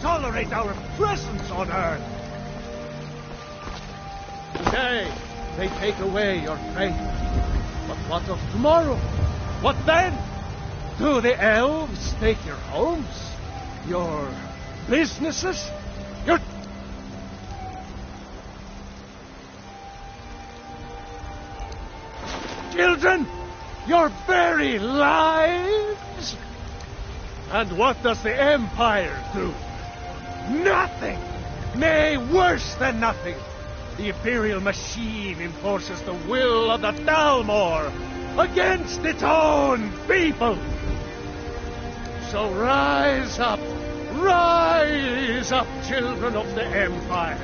tolerate our presence on Earth. Today, they take away your faith. But what of tomorrow? What then? Do the elves take your homes? Your businesses? Your... children? Your very lives? And what does the Empire do? Nothing! Nay, worse than nothing! The Imperial machine enforces the will of the Dalmor against its own people! So rise up, children of the Empire!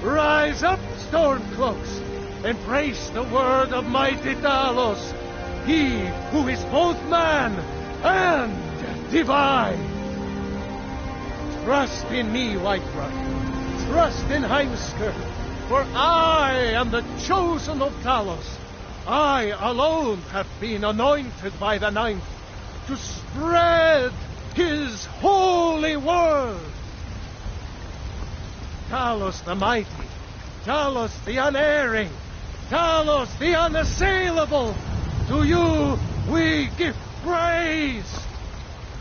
Rise up, Stormcloaks! Embrace the word of mighty Talos, he who is both man and divine! Trust in me, Whiterun. Trust in Heimskr, for I am the chosen of Talos. I alone have been anointed by the Ninth to spread his holy word. Talos the mighty, Talos the unerring, Talos the unassailable, to you we give praise.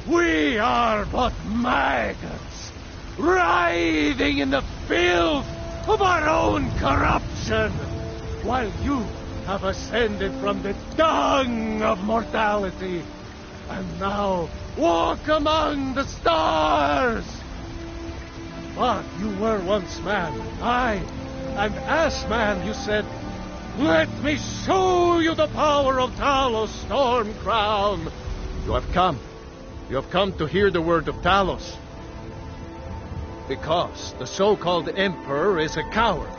We are but maggots, writhing in the filth of our own corruption, while you have ascended from the dung of mortality, and now walk among the stars. But you were once man, aye, and as man you said, let me show you the power of Talos Stormcrown. You have come. You have come to hear the word of Talos. Because the so-called Emperor is a coward.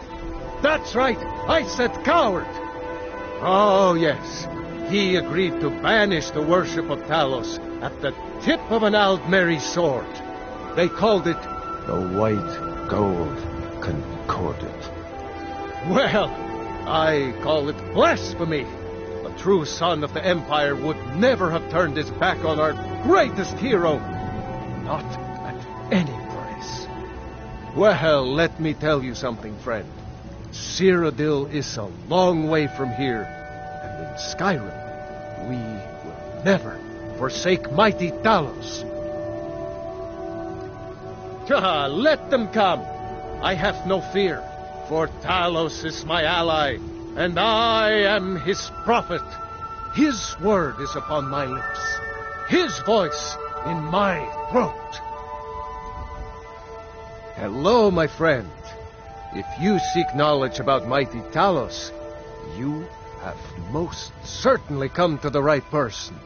That's right, I said coward. Oh yes, he agreed to banish the worship of Talos at the tip of an Aldmeri sword. They called it the White Gold Concordat. Well, I call it blasphemy. A true son of the Empire would never have turned his back on our greatest hero. Not at any price. Well, let me tell you something, friend. Cyrodiil is a long way from here, and in Skyrim, we will never forsake mighty Talos. Let them come. I have no fear, for Talos is my ally, and I am his prophet. His word is upon my lips, his voice in my throat. Hello, my friend. If you seek knowledge about mighty Talos, you have most certainly come to the right person.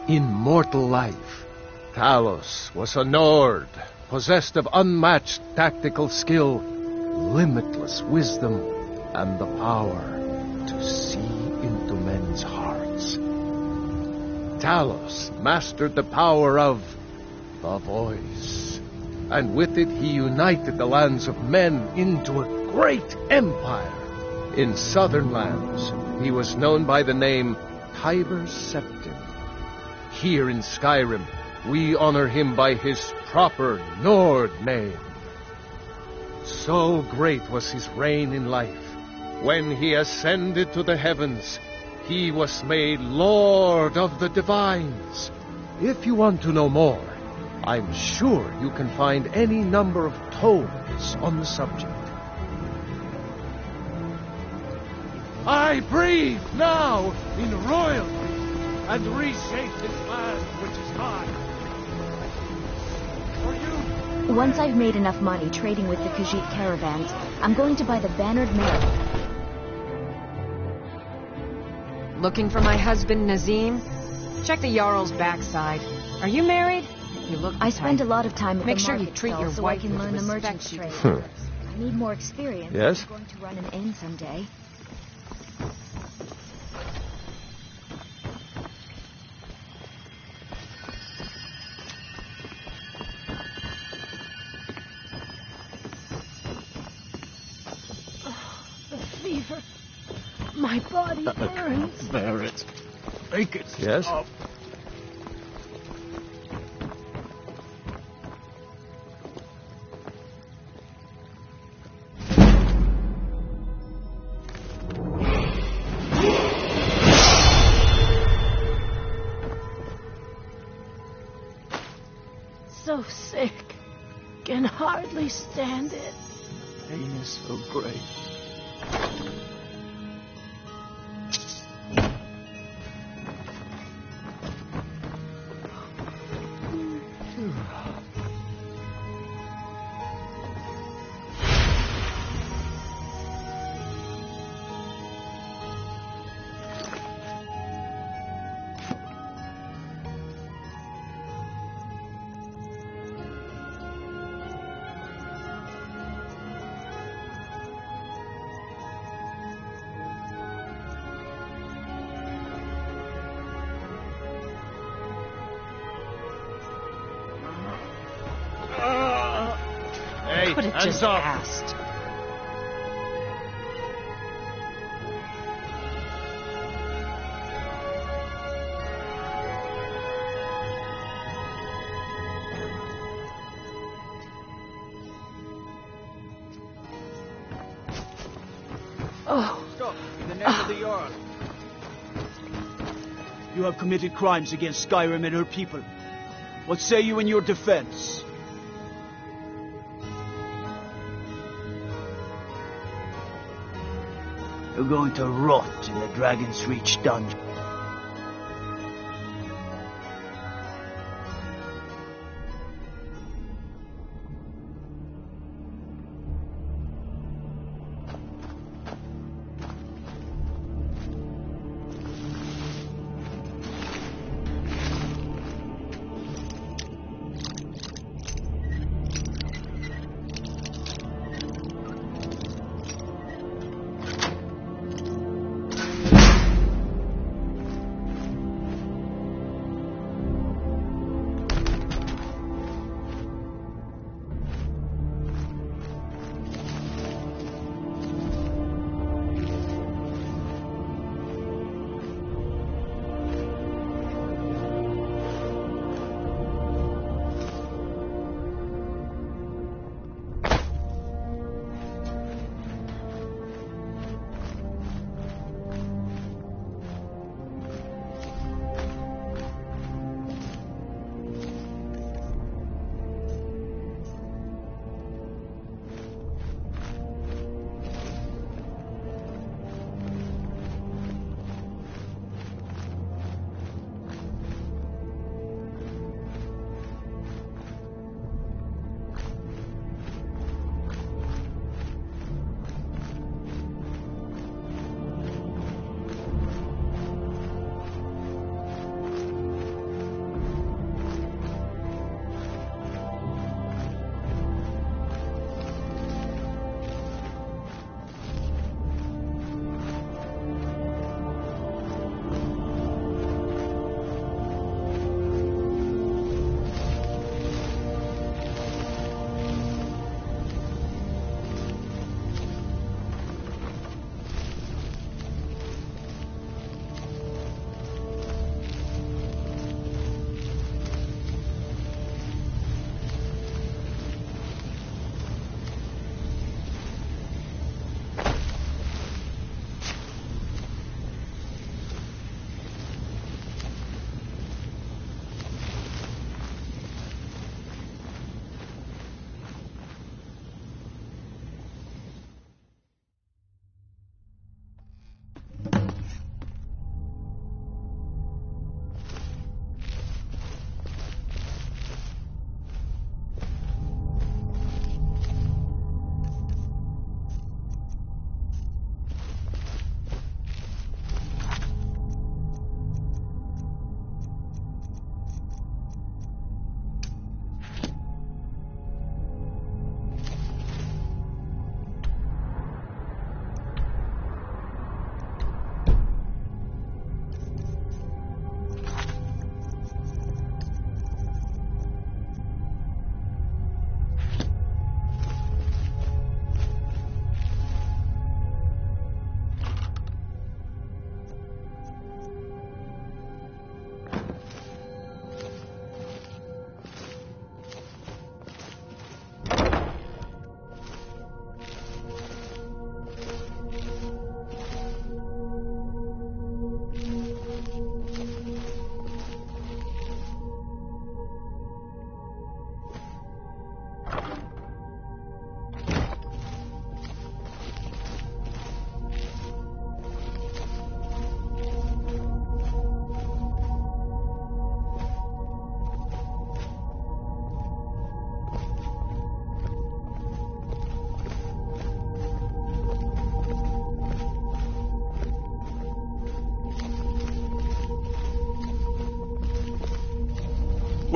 In mortal life, Talos was a Nord, possessed of unmatched tactical skill, limitless wisdom, and the power to see into men's hearts. Talos mastered the power of the voice, and with it he united the lands of men into a great empire. In southern lands, he was known by the name Tiber Septim. Here in Skyrim, we honor him by his proper Nord name. So great was his reign in life. When he ascended to the heavens, he was made Lord of the Divines. If you want to know more, I'm sure you can find any number of tomes on the subject. I breathe now in royalty and reshape this land which is mine. For you... Once I've made enough money trading with the Khajiit caravans, I'm going to buy the Bannered Mare. Looking for my husband, Nazim? Check the Jarl's backside. Are you married? You look I spend a lot of time at Make the sure you market treat stall your so wife I can with learn the respect merchant's she trade. deserves. I need more experience. Yes? I'm going to run an inn someday. The fever. My body burns. Bear it. Make it Yes? stop. sick. Can hardly stand it. Pain is so great. Hey, Could have hands just up. asked. Oh, Stop, in the name of the Jarl. You have committed crimes against Skyrim and her people. What say you in your defense? You're going to rot in the Dragon's Reach dungeon.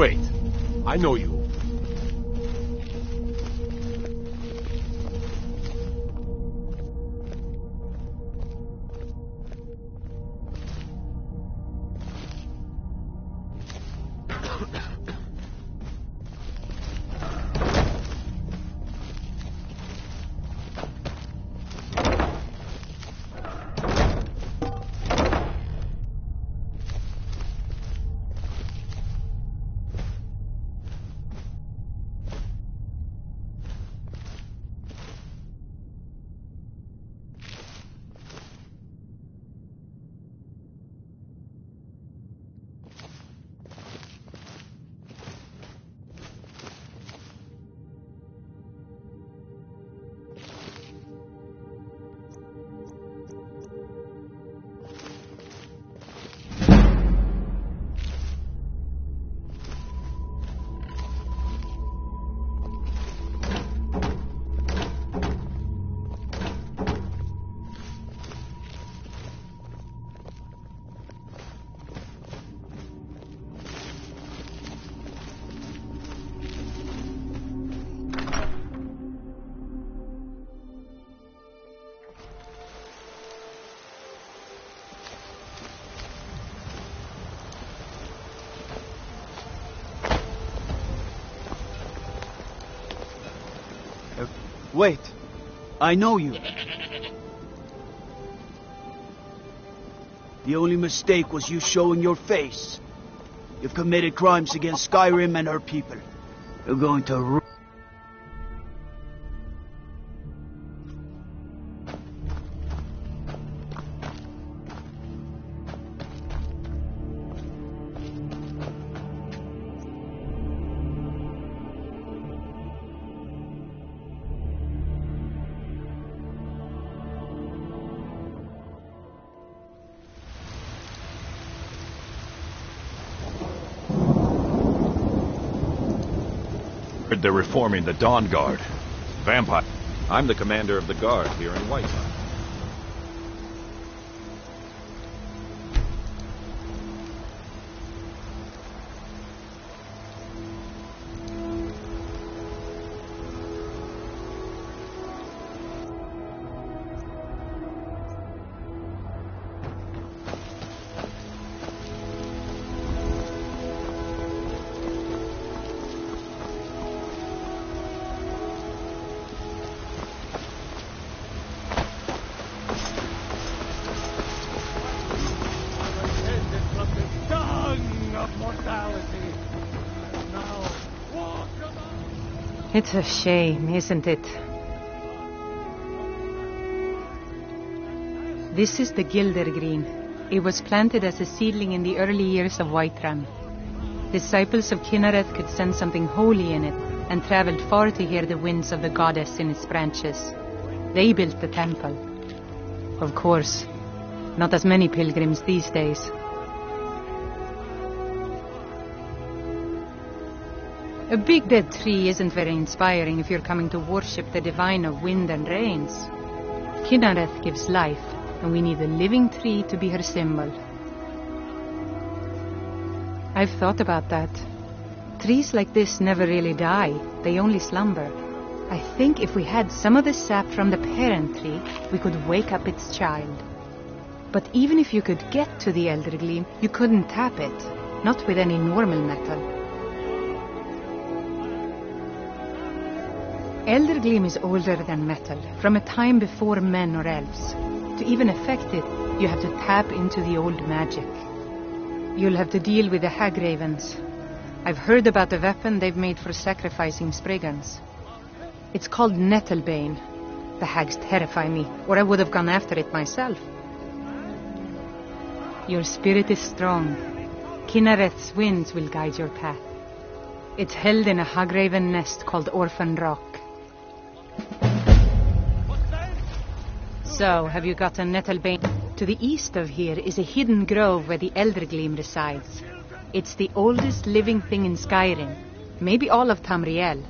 Wait, I know you. Wait, I know you. The only mistake was you showing your face. You've committed crimes against Skyrim and her people. You're going to They're reforming the Dawn Guard. Vampire. I'm the commander of the guard here in Whiterun. It's a shame, isn't it? This is the Gildergreen. It was planted as a seedling in the early years of Whiterun. Disciples of Kynareth could sense something holy in it and traveled far to hear the winds of the goddess in its branches. They built the temple. Of course, not as many pilgrims these days. A big dead tree isn't very inspiring if you're coming to worship the divine of wind and rains. Kynareth gives life, and we need a living tree to be her symbol. I've thought about that. Trees like this never really die, they only slumber. I think if we had some of the sap from the parent tree, we could wake up its child. But even if you could get to the Eldergleam, you couldn't tap it, not with any normal metal. Eldergleam is older than metal, from a time before men or elves. To even affect it, you have to tap into the old magic. You'll have to deal with the hag ravens. I've heard about the weapon they've made for sacrificing Spriggans. It's called Nettlebane. The hags terrify me, or I would have gone after it myself. Your spirit is strong. Kynareth's winds will guide your path. It's held in a hagraven nest called Orphan Rock. So, have you got a Nettlebane? To the east of here is a hidden grove where the Eldergleam resides. It's the oldest living thing in Skyrim, maybe all of Tamriel.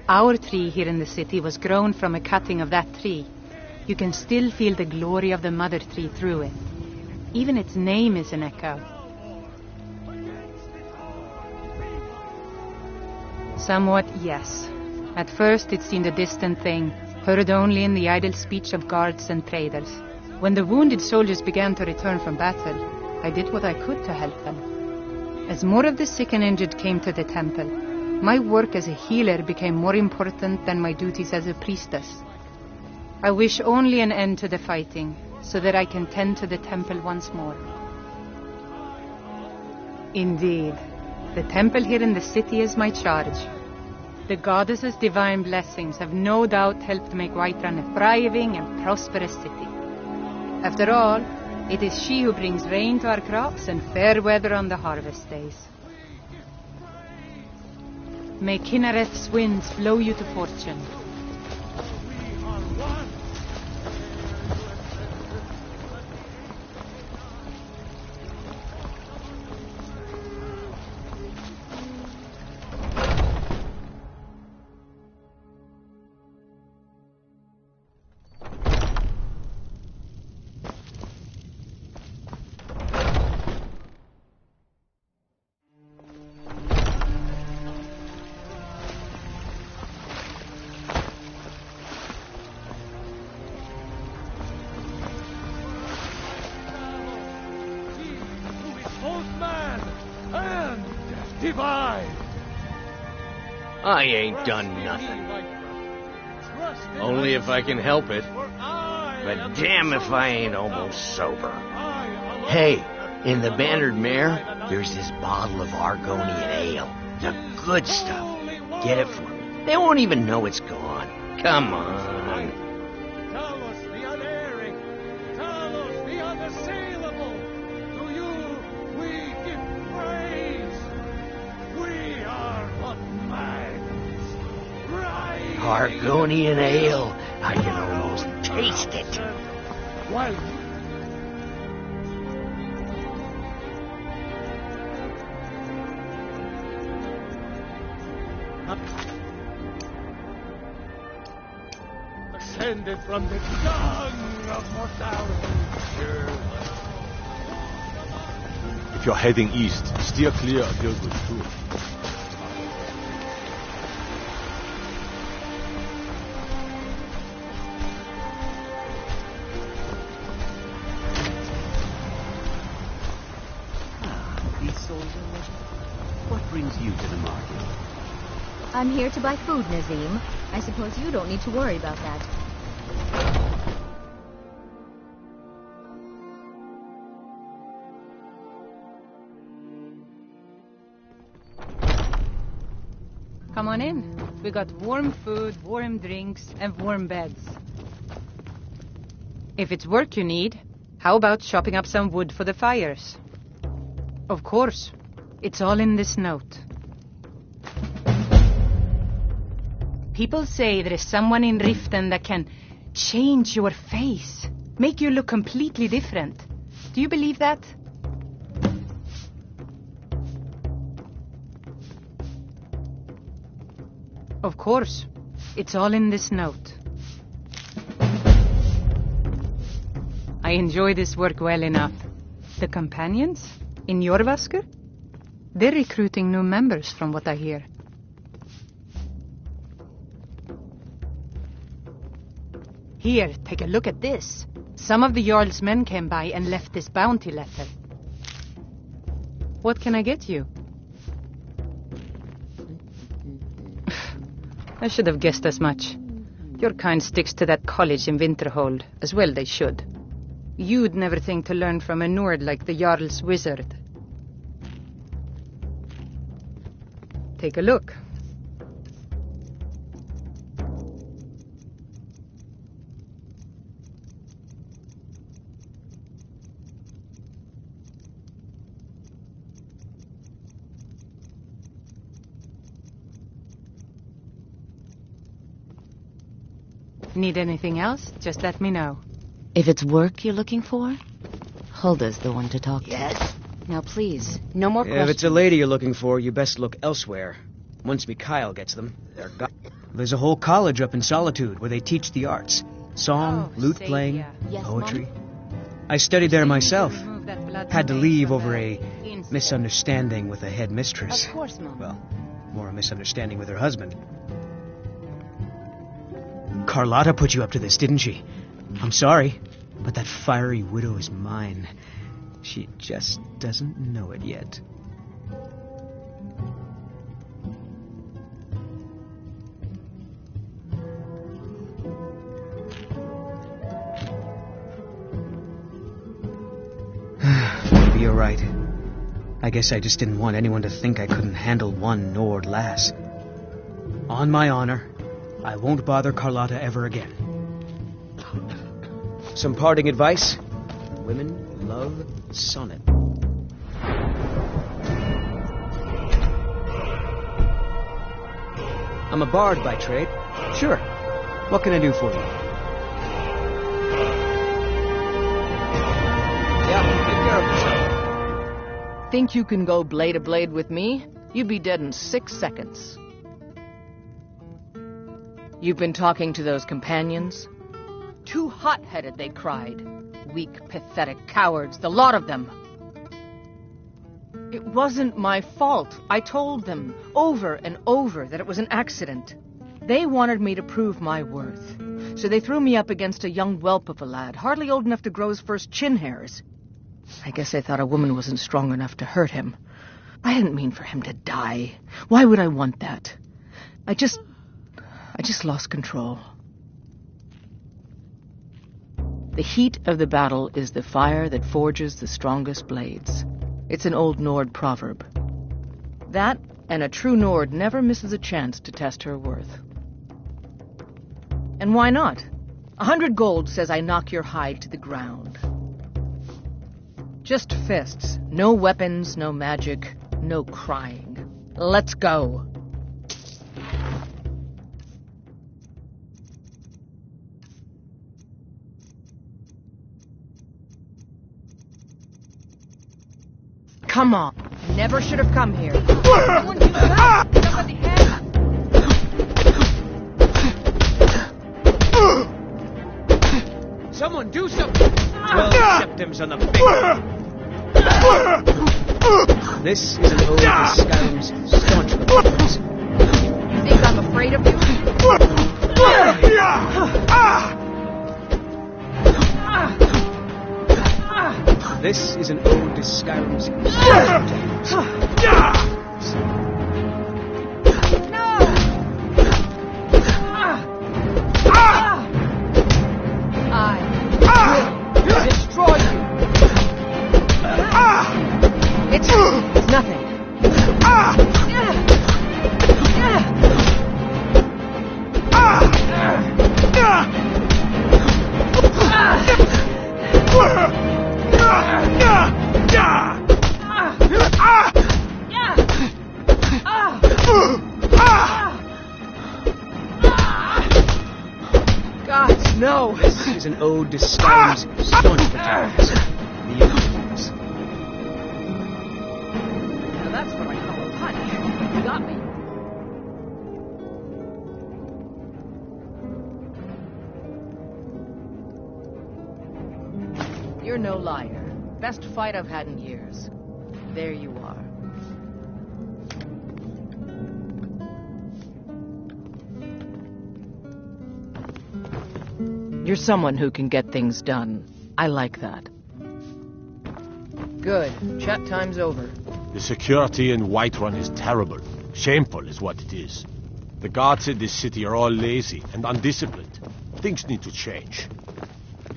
Our tree here in the city was grown from a cutting of that tree. You can still feel the glory of the mother tree through it. Even its name is an echo. Somewhat, yes. At first it seemed a distant thing, heard only in the idle speech of guards and traders. When the wounded soldiers began to return from battle, I did what I could to help them. As more of the sick and injured came to the temple, my work as a healer became more important than my duties as a priestess. I wish only an end to the fighting, so that I can tend to the temple once more. Indeed, the temple here in the city is my charge. The goddess's divine blessings have no doubt helped make Whiterun a thriving and prosperous city. After all, it is she who brings rain to our crops and fair weather on the harvest days. May Kinnereth's winds blow you to fortune. I ain't done nothing. Only if I can help it. But damn if I ain't almost sober. Hey, in the Bannered Mare, there's this bottle of Argonian ale. The good stuff. Get it for me. They won't even know it's gone. Come on. Talos the unerring, Talos the unassailable. To you we give praise. We are what minds. Argonian ale. I can almost taste it. While ascended from the dung of mortality. If you're heading east, steer clear of Gilgud too. What brings you to the market? I'm here to buy food, Nazim. I suppose you don't need to worry about that. Come on in. We got warm food, warm drinks, and warm beds. If it's work you need, how about chopping up some wood for the fires? Of course. It's all in this note. People say there is someone in Riften that can change your face, make you look completely different. Do you believe that? Of course. It's all in this note. I enjoy this work well enough. The companions in Jorvasker? They're recruiting new members from what I hear. Here, take a look at this. Some of the Jarl's men came by and left this bounty letter. What can I get you? I should have guessed as much. Your kind sticks to that college in Winterhold, as well they should. You'd never think to learn from a Nord like the Jarl's wizard. Take a look. Need anything else? Just let me know. If it's work you're looking for, Hulda's the one to talk to. Yes? Now please, no more questions. If it's a lady you're looking for, you best look elsewhere. Once Mikhail gets them, they're gone. There's a whole college up in Solitude where they teach the arts. Song, lute playing, poetry. I studied there myself. Had to leave over a misunderstanding with a headmistress. Of course, Mom. Well, More a misunderstanding with her husband. Carlotta put you up to this, didn't she? I'm sorry, but that fiery widow is mine. She just doesn't know it yet. Maybe you're right. I guess I just didn't want anyone to think I couldn't handle one Nord lass. On my honor, I won't bother Carlotta ever again. Some parting advice? Women love sonnet. I'm a bard by trade. Sure. What can I do for you? Yeah, take care of yourself. Think you can go blade to blade with me? You'd be dead in 6 seconds. You've been talking to those companions? Too hot-headed, they cried. Weak, pathetic cowards, the lot of them. It wasn't my fault. I told them over and over that it was an accident. They wanted me to prove my worth. So they threw me up against a young whelp of a lad, hardly old enough to grow his first chin hairs. I guess they thought a woman wasn't strong enough to hurt him. I didn't mean for him to die. Why would I want that? I just lost control. The heat of the battle is the fire that forges the strongest blades. It's an old Nord proverb. That, and a true Nord never misses a chance to test her worth. And why not? 100 gold says I knock your hide to the ground. Just fists. No weapons, no magic, no crying. Let's go. Come on. Never should have come here. Someone do that. Jump at the head. Someone do something! 12 septims on the finger. This is an ode to Skyrim's staunch defenders. You think I'm afraid of you? This is an ode to Skyrim's staunch defenders. Destroy you. It's nothing. God, no. This is an ode to Skyrim's staunch defenders. The Infidels. Now that's what I call a punch. You got me. You're no liar. Best fight I've had in years. There you are. You're someone who can get things done. I like that. Good. Chat time's over. The security in Whiterun is terrible. Shameful is what it is. The guards in this city are all lazy and undisciplined. Things need to change.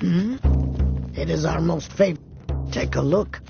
It is our most favorite. Take a look.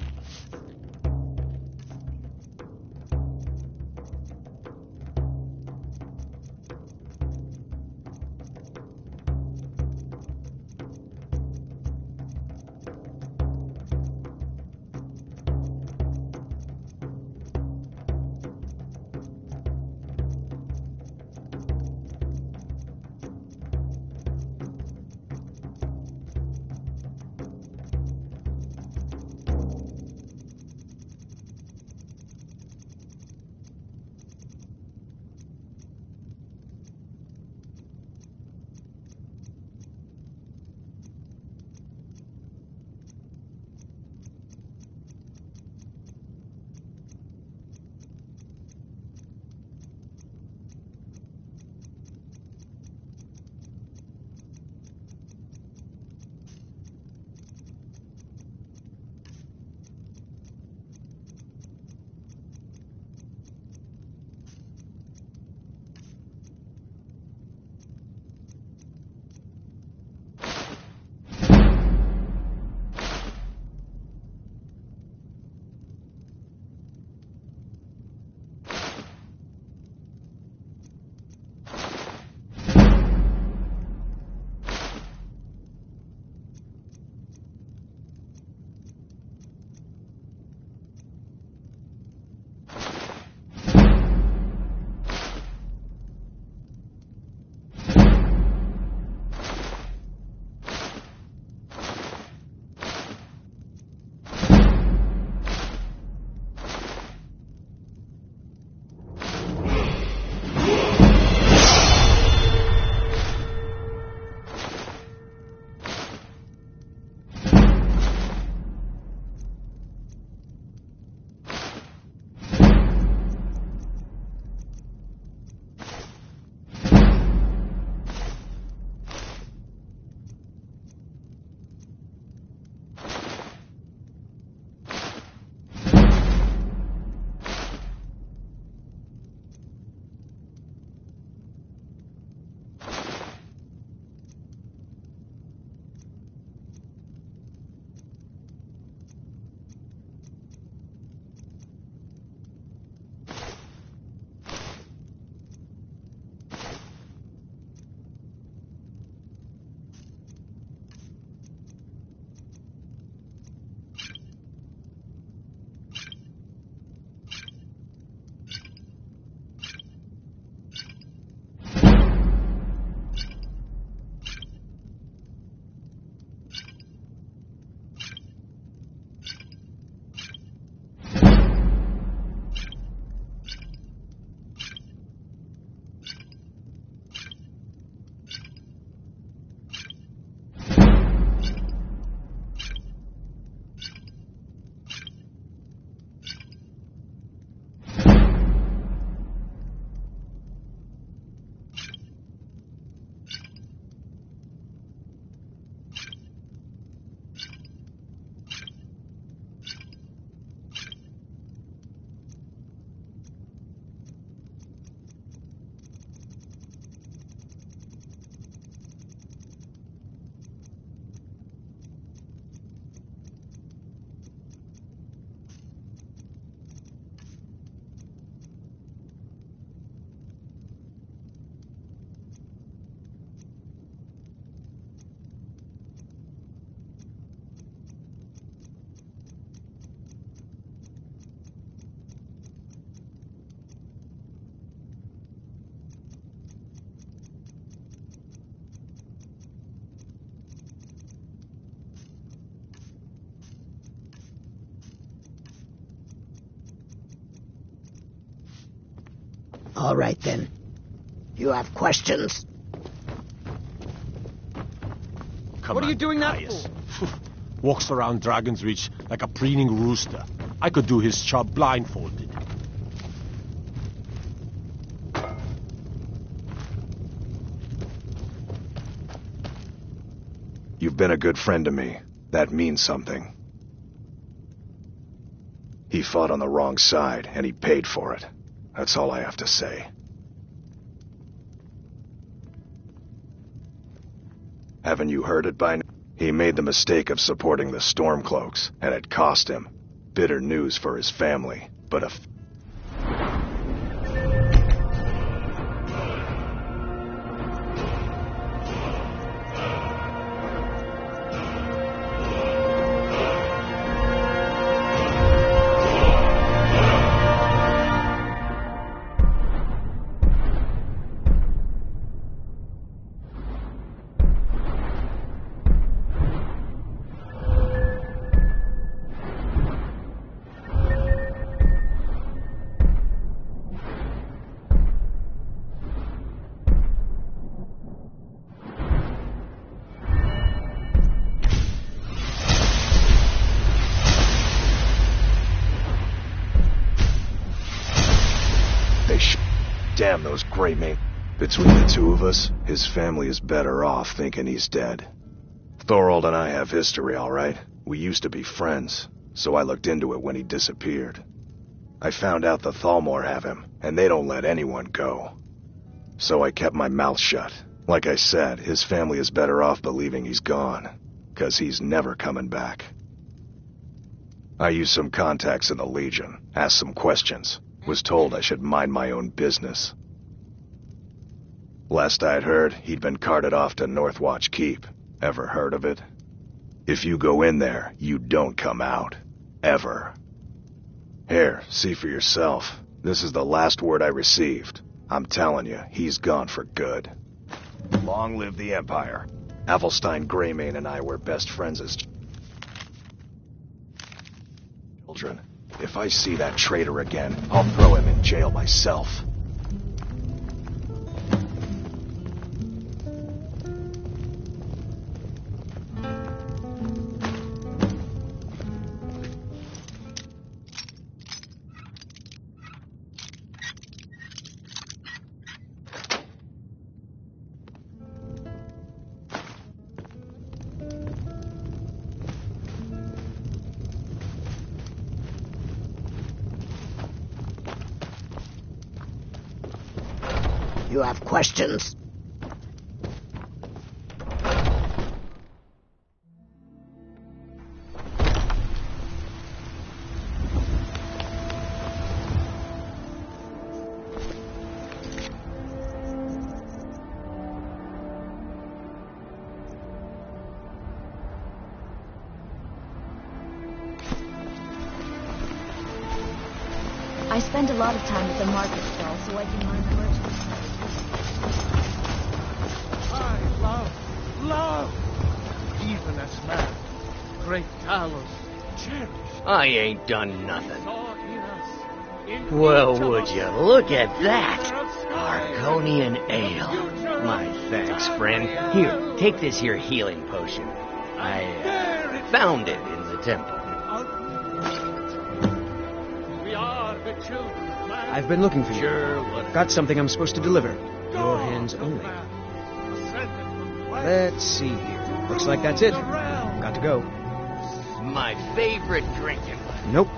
All right, then. You have questions? What are you doing that for? Walks around Dragon's Reach like a preening rooster. I could do his job blindfolded. You've been a good friend to me. That means something. He fought on the wrong side, and he paid for it. That's all I have to say. Haven't you heard it by now? He made the mistake of supporting the Stormcloaks, and it cost him. Bitter news for his family, but damn those Greymane. Between the two of us, his family is better off thinking he's dead. Thorold and I have history, all right? We used to be friends, so I looked into it when he disappeared. I found out the Thalmor have him, and they don't let anyone go. So I kept my mouth shut. Like I said, his family is better off believing he's gone, 'cause he's never coming back. I used some contacts in the Legion, asked some questions. Was told I should mind my own business. Last I'd heard, he'd been carted off to Northwatch Keep. Ever heard of it? If you go in there, you don't come out. Ever. Here, see for yourself. This is the last word I received. I'm telling you, he's gone for good. Long live the Empire. Avelstein Greymane and I were best friends as children. If I see that traitor again, I'll throw him in jail myself. You have questions? I spend a lot of time at the market stall so I can learn the merchants. Love! Even as man, great Talos cherished. I ain't done nothing. Well, would you look at that? Argonian ale. My thanks, friend. Here, take this here healing potion. I found it in the temple. We are the children of man. I've been looking for you. Got something I'm supposed to deliver. Your hands only. Let's see here. Looks like that's it. Got to go. My favorite drinking. Nope.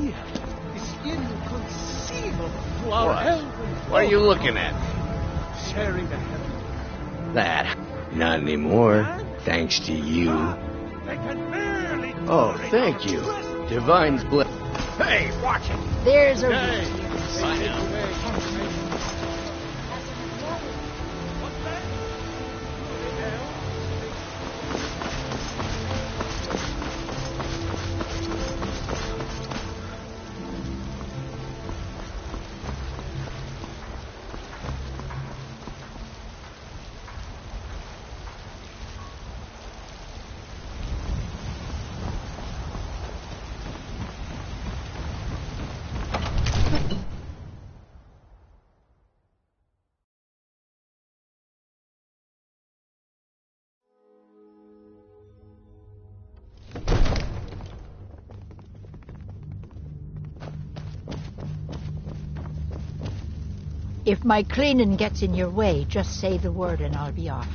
idea is inconceivable to our elven. What are you looking at? Sharing the heaven. That. Not anymore. Thanks to you. They can barely Oh, thank you. Divine's bless. Hey, watch it. There's a If my cleaning gets in your way, just say the word and I'll be off.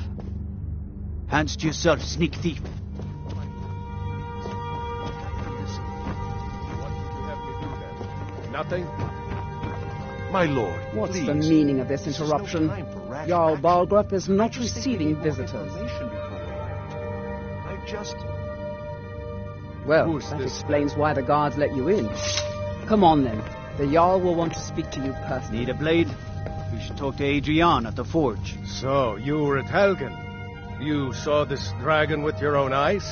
Hands to yourself, sneak thief. Nothing? My lord, What's please. the meaning of this interruption? Jarl Balgrup is not receiving visitors. I just... Well, that explains why the guards let you in. Come on then. The Jarl will want to speak to you personally. Need a blade? We should talk to Adrian at the forge. So, you were at Helgen. You saw this dragon with your own eyes?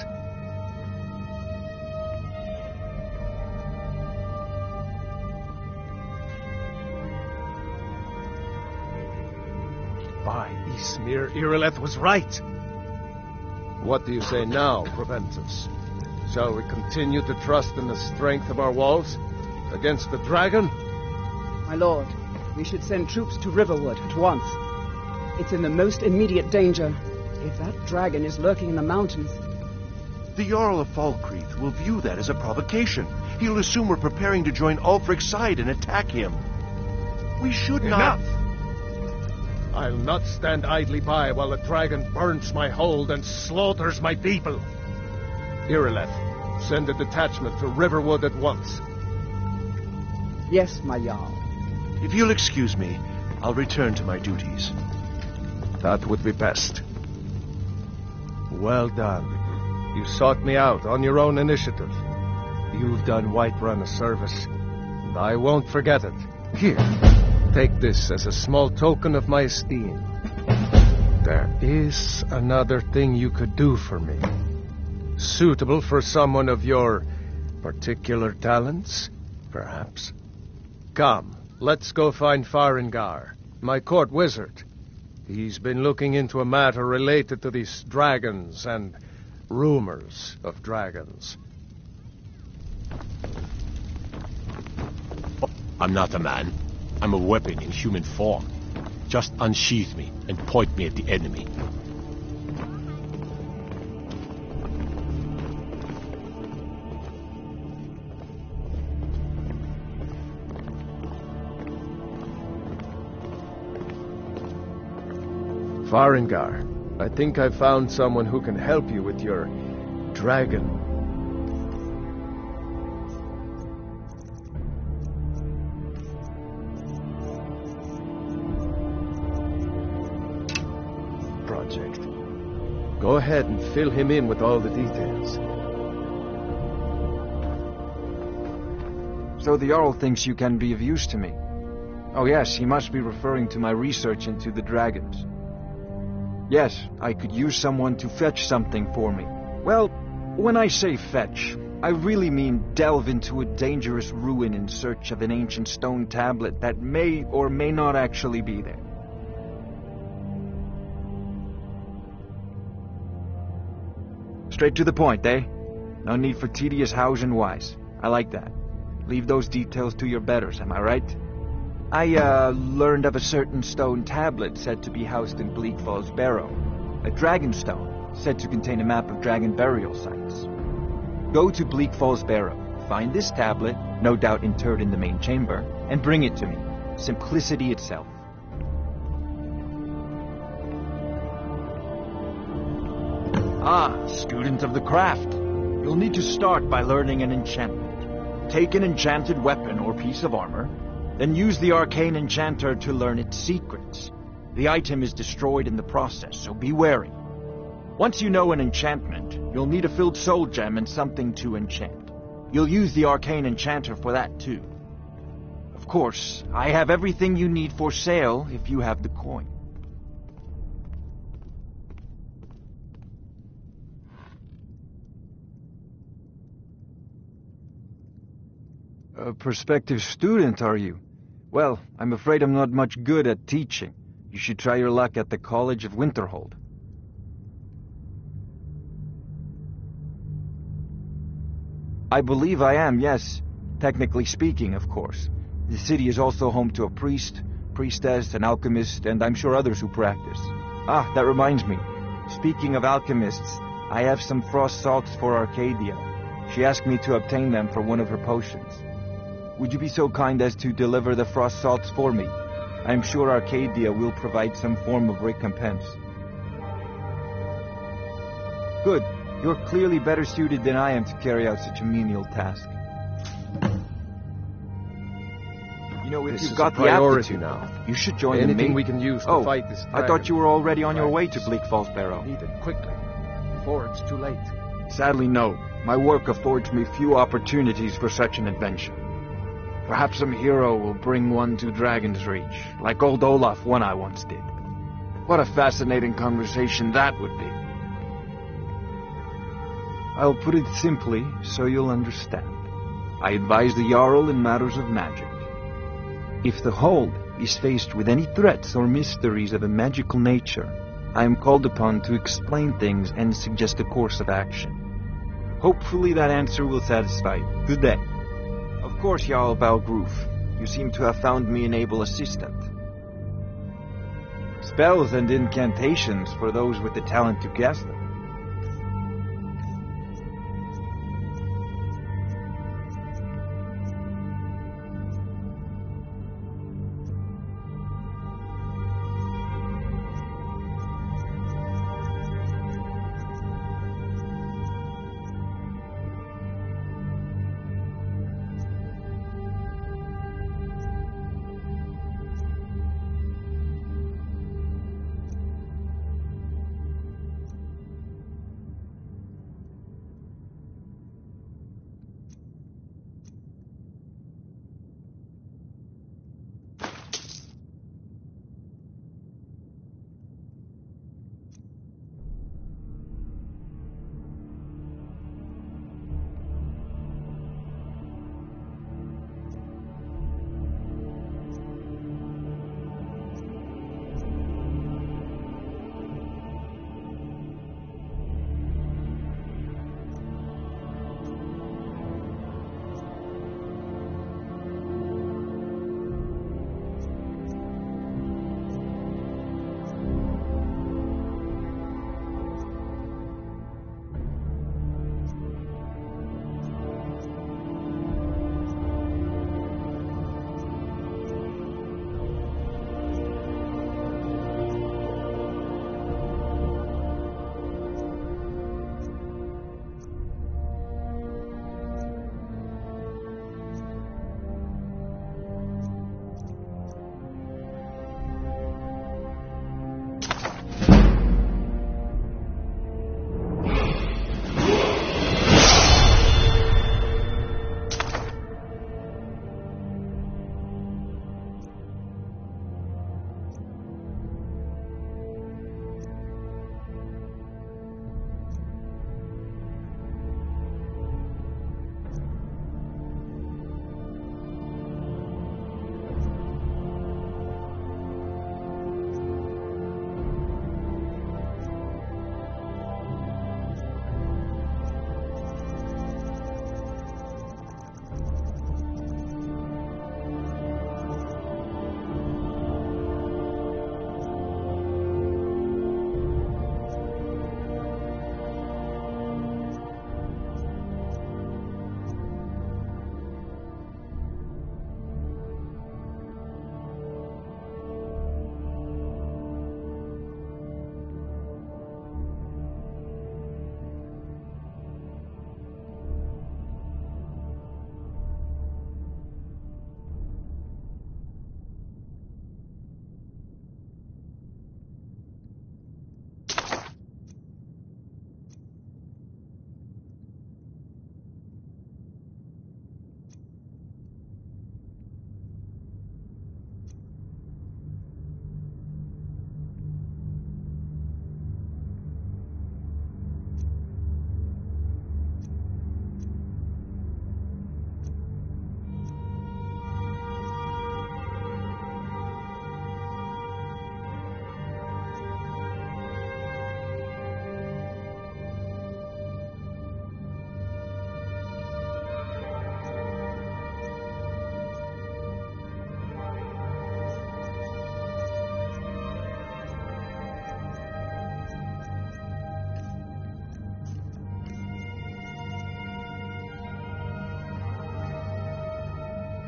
By Ismir, Irileth was right. What do you say now, Proventus? Shall we continue to trust in the strength of our walls against the dragon? My lord, we should send troops to Riverwood at once. It's in the most immediate danger. If that dragon is lurking in the mountains... The Jarl of Falkreath will view that as a provocation. He'll assume we're preparing to join Ulfric's side and attack him. We should not... Enough! I'll not stand idly by while the dragon burns my hold and slaughters my people. Irileth, send a detachment to Riverwood at once. Yes, my Jarl. If you'll excuse me, I'll return to my duties. That would be best. Well done. You sought me out on your own initiative. You've done Whiterun a service, and I won't forget it. Here, take this as a small token of my esteem. There is another thing you could do for me. Suitable for someone of your particular talents, perhaps. Come, let's go find Farengar, my court wizard. He's been looking into a matter related to these dragons and rumors of dragons. I'm not a man. I'm a weapon in human form. Just unsheath me and point me at the enemy. Farengar, I think I've found someone who can help you with your dragon. Project. Go ahead and fill him in with all the details. So the Jarl thinks you can be of use to me. Oh yes, he must be referring to my research into the dragons. Yes, I could use someone to fetch something for me. Well, when I say fetch, I really mean delve into a dangerous ruin in search of an ancient stone tablet that may or may not actually be there. Straight to the point, eh? No need for tedious hows and whys. I like that. Leave those details to your betters, am I right? I, learned of a certain stone tablet said to be housed in Bleak Falls Barrow. A dragon stone, said to contain a map of dragon burial sites. Go to Bleak Falls Barrow, find this tablet, no doubt interred in the main chamber, and bring it to me. Simplicity itself. Ah, student of the craft. You'll need to start by learning an enchantment. Take an enchanted weapon or piece of armor, then use the arcane enchanter to learn its secrets. The item is destroyed in the process, so be wary. Once you know an enchantment, you'll need a filled soul gem and something to enchant. You'll use the arcane enchanter for that too. Of course, I have everything you need for sale if you have the coin. A prospective student, are you? Well, I'm afraid I'm not much good at teaching. You should try your luck at the College of Winterhold. I believe I am, yes. Technically speaking, of course. The city is also home to a priest, priestess, an alchemist, and I'm sure others who practice. Ah, that reminds me. Speaking of alchemists, I have some frost salts for Arcadia. She asked me to obtain them for one of her potions. Would you be so kind as to deliver the frost salts for me? I am sure Arcadia will provide some form of recompense. Good. You're clearly better suited than I am to carry out such a menial task. You know, if you've got the aptitude now, you should join the main... we can use to fight this dragon. I thought you were already on your way to Bleak Falls Barrow. Need it quickly, before it's too late. Sadly, no. My work affords me few opportunities for such an adventure. Perhaps some hero will bring one to Dragon's Reach, like old Olaf one I once did. What a fascinating conversation that would be. I'll put it simply so you'll understand. I advise the Jarl in matters of magic. If the Hold is faced with any threats or mysteries of a magical nature, I am called upon to explain things and suggest a course of action. Hopefully that answer will satisfy you. Good day. Of course, Jarl Balgroof. You seem to have found me an able assistant. Spells and incantations for those with the talent to cast them.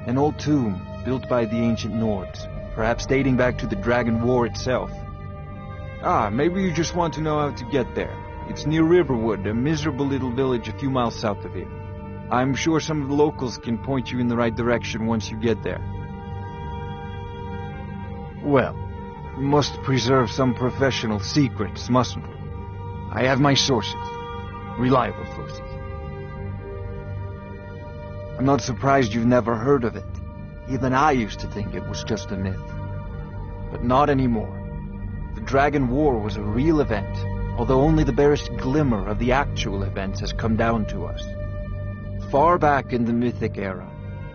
An old tomb built by the ancient Nords, perhaps dating back to the Dragon War itself. Ah, maybe you just want to know how to get there. It's near Riverwood, a miserable little village a few miles south of here. I'm sure some of the locals can point you in the right direction once you get there. Well, we must preserve some professional secrets, mustn't we? I have my sources. Reliable sources. I'm not surprised you've never heard of it. Even I used to think it was just a myth. But not anymore. The Dragon War was a real event, although only the barest glimmer of the actual events has come down to us. Far back in the Mythic era,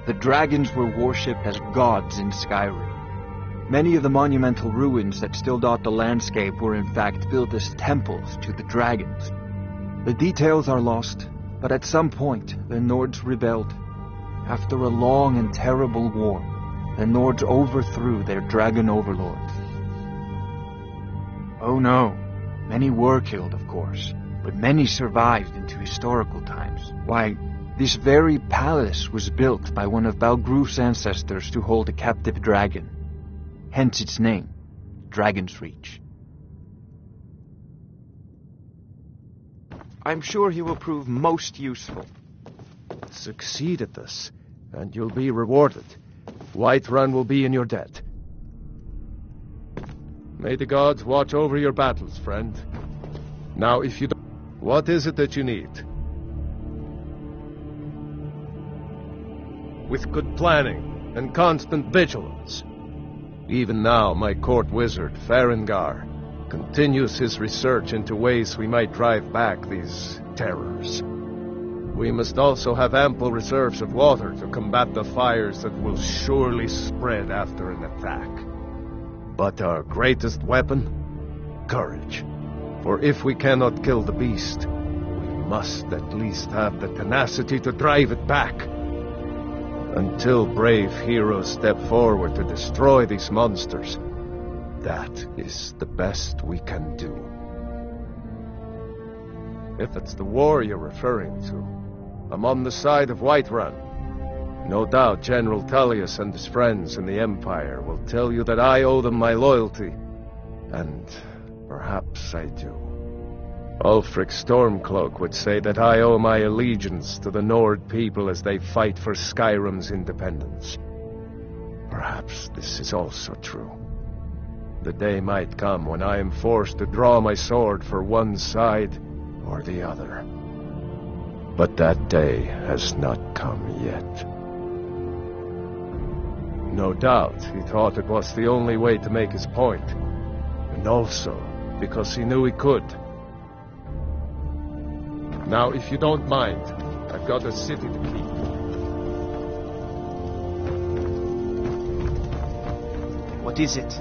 the dragons were worshipped as gods in Skyrim. Many of the monumental ruins that still dot the landscape were in fact built as temples to the dragons. The details are lost, but at some point the Nords rebelled. After a long and terrible war, the Nords overthrew their dragon overlords. Oh no, many were killed, of course, but many survived into historical times. Why, this very palace was built by one of Balgruf's ancestors to hold a captive dragon. Hence its name, Dragon's Reach. I'm sure he will prove most useful. Succeed at this, and you'll be rewarded. Whiterun will be in your debt. May the gods watch over your battles, friend. Now, if you don't... What is it that you need? With good planning and constant vigilance. Even now, my court wizard, Farengar, continues his research into ways we might drive back these terrors. We must also have ample reserves of water to combat the fires that will surely spread after an attack. But our greatest weapon? Courage. For if we cannot kill the beast, we must at least have the tenacity to drive it back. Until brave heroes step forward to destroy these monsters, that is the best we can do. If it's the war you're referring to, I'm on the side of Whiterun. No doubt General Tullius and his friends in the Empire will tell you that I owe them my loyalty, and perhaps I do. Ulfric Stormcloak would say that I owe my allegiance to the Nord people as they fight for Skyrim's independence. Perhaps this is also true. The day might come when I am forced to draw my sword for one side or the other. But that day has not come yet. No doubt he thought it was the only way to make his point, and also because he knew he could. Now, if you don't mind, I've got a city to keep. What is it?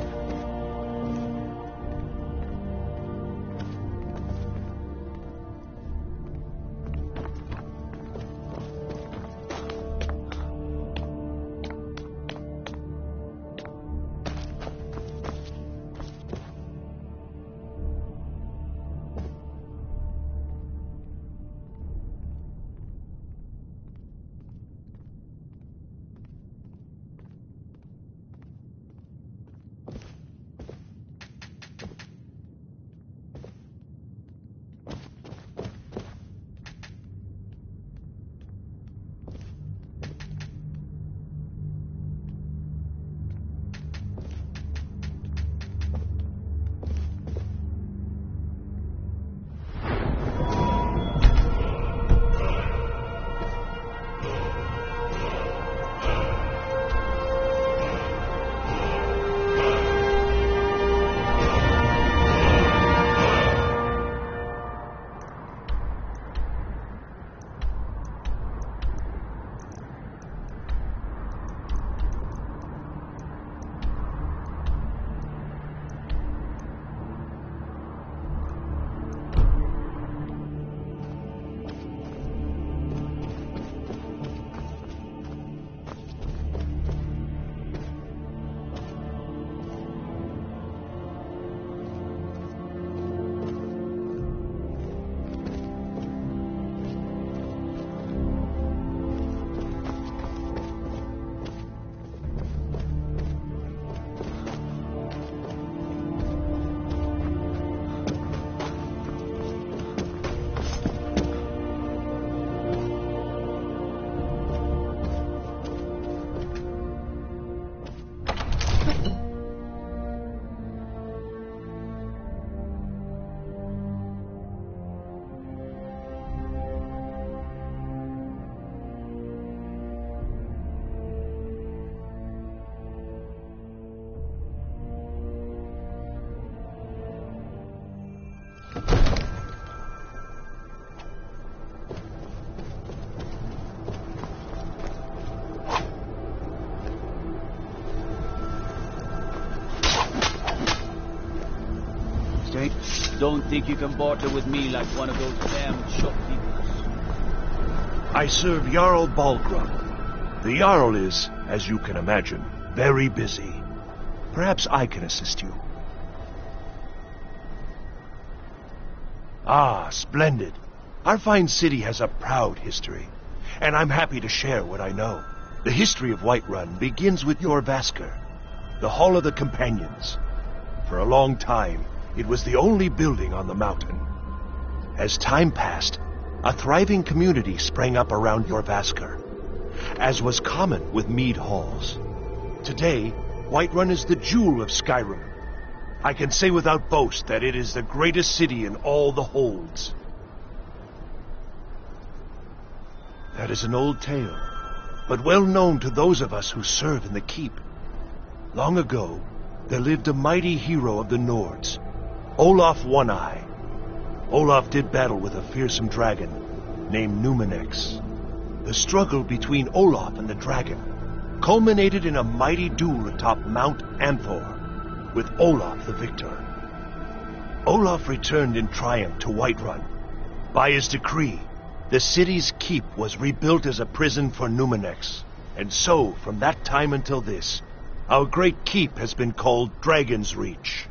Don't think you can barter with me like one of those damn shopkeepers. I serve Jarl Balgruuf. The Jarl is, as you can imagine, very busy. Perhaps I can assist you. Ah, splendid. Our fine city has a proud history, and I'm happy to share what I know. The history of Whiterun begins with Jorrvaskr, the Hall of the Companions. For a long time, it was the only building on the mountain. As time passed, a thriving community sprang up around Jorrvaskr, as was common with mead halls. Today, Whiterun is the jewel of Skyrim. I can say without boast that it is the greatest city in all the holds. That is an old tale, but well known to those of us who serve in the keep. Long ago, there lived a mighty hero of the Nords, Olaf One-Eye. Olaf did battle with a fearsome dragon named Numenex. The struggle between Olaf and the dragon culminated in a mighty duel atop Mount Anthor, with Olaf the victor. Olaf returned in triumph to Whiterun. By his decree, the city's keep was rebuilt as a prison for Numenex. And so, from that time until this, our great keep has been called Dragon's Reach.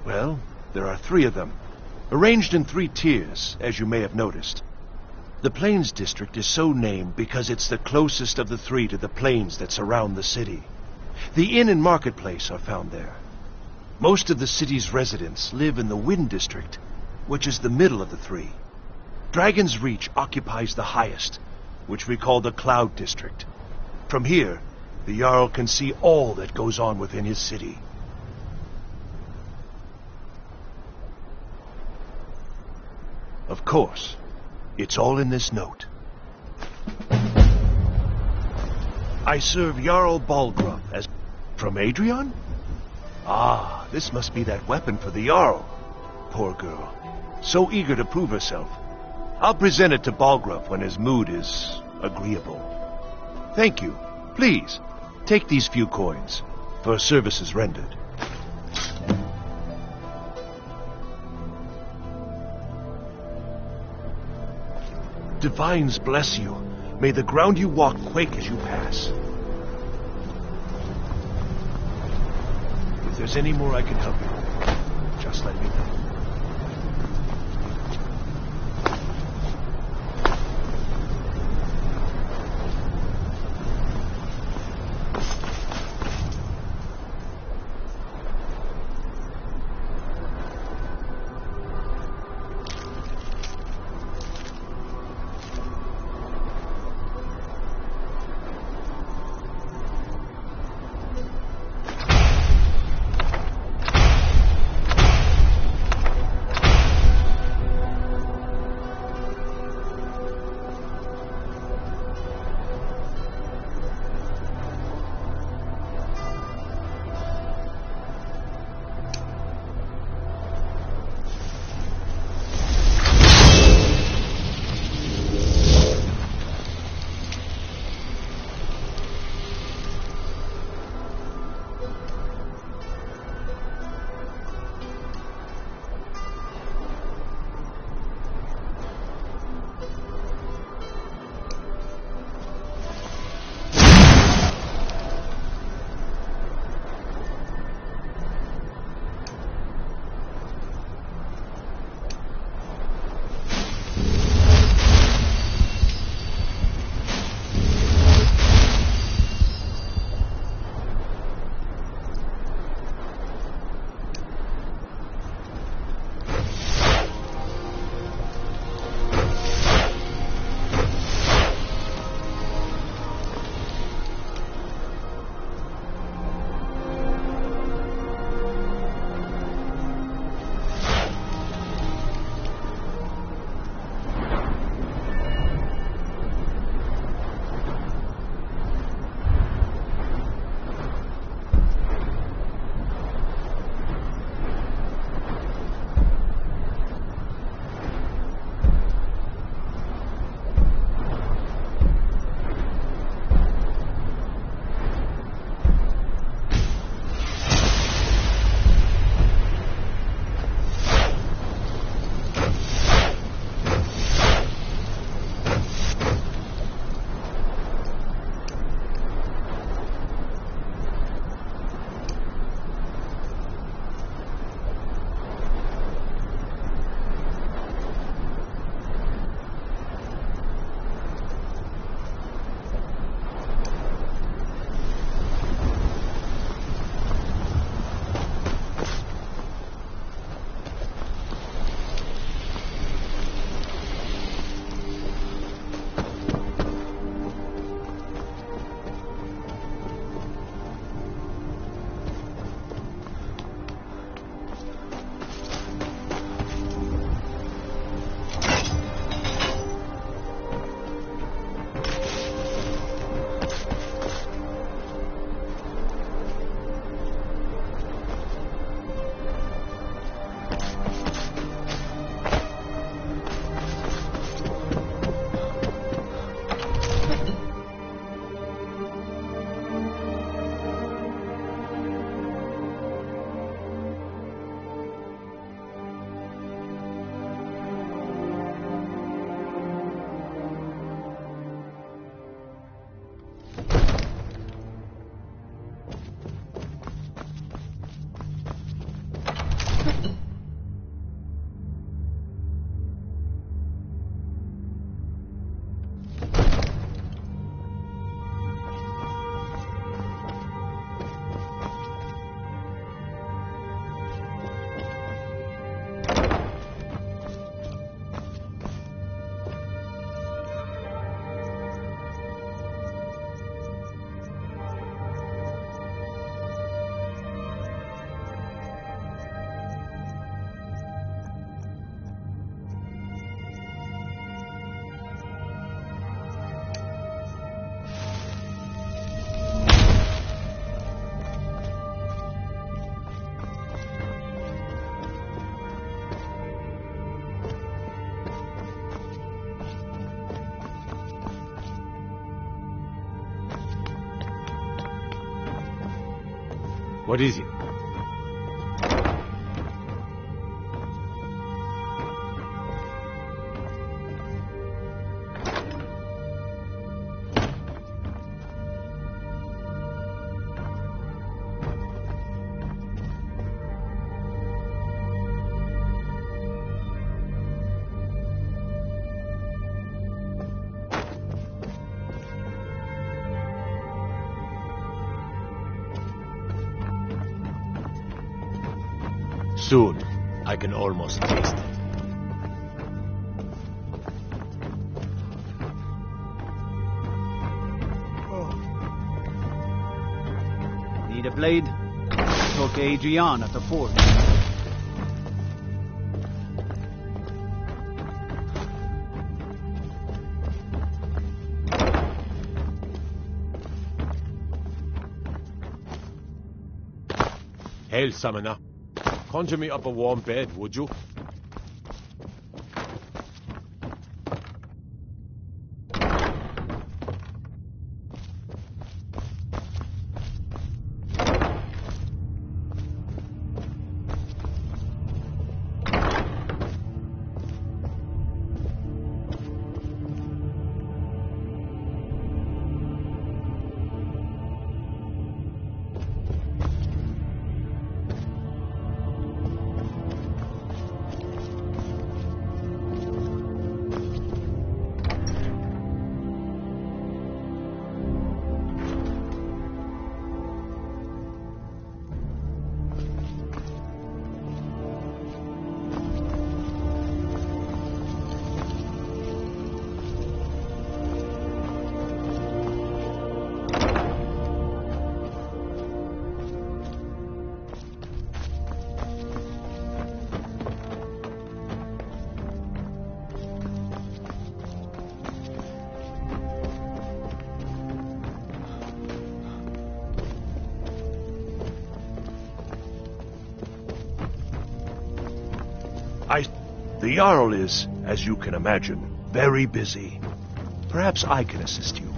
Well, there are 3 of them, arranged in 3 tiers, as you may have noticed. The Plains District is so named because it's the closest of the 3 to the plains that surround the city. The inn and marketplace are found there. Most of the city's residents live in the Wind District, which is the middle of the 3. Dragon's Reach occupies the highest, which we call the Cloud District. From here, the Jarl can see all that goes on within his city. Of course, it's all in this note. I serve Jarl Balgruuf as... From Adrian? Ah, this must be that weapon for the Jarl. Poor girl. So eager to prove herself. I'll present it to Balgruuf when his mood is agreeable. Thank you. Please, take these few coins for services rendered. Divines bless you. May the ground you walk quake as you pass. If there's any more I can help you, just let me know. What is it? Soon, I can almost taste it. Need a blade? Talk to Adrian at the fort. Hail, summoner. Conjure me up a warm bed, would you? The Jarl is, as you can imagine, very busy. Perhaps I can assist you.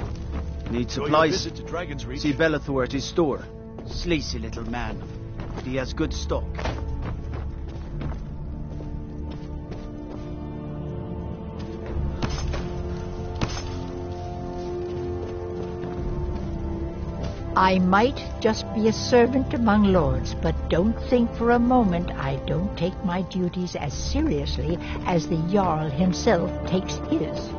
Need supplies? See Bellathor at his store. Sleazy little man. But he has good stock. I might just be a servant among lords, but don't think for a moment I don't take my duties as seriously as the Jarl himself takes his.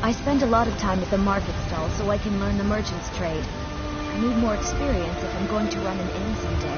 I spend a lot of time at the market stall so I can learn the merchant's trade. I need more experience if I'm going to run an inn someday.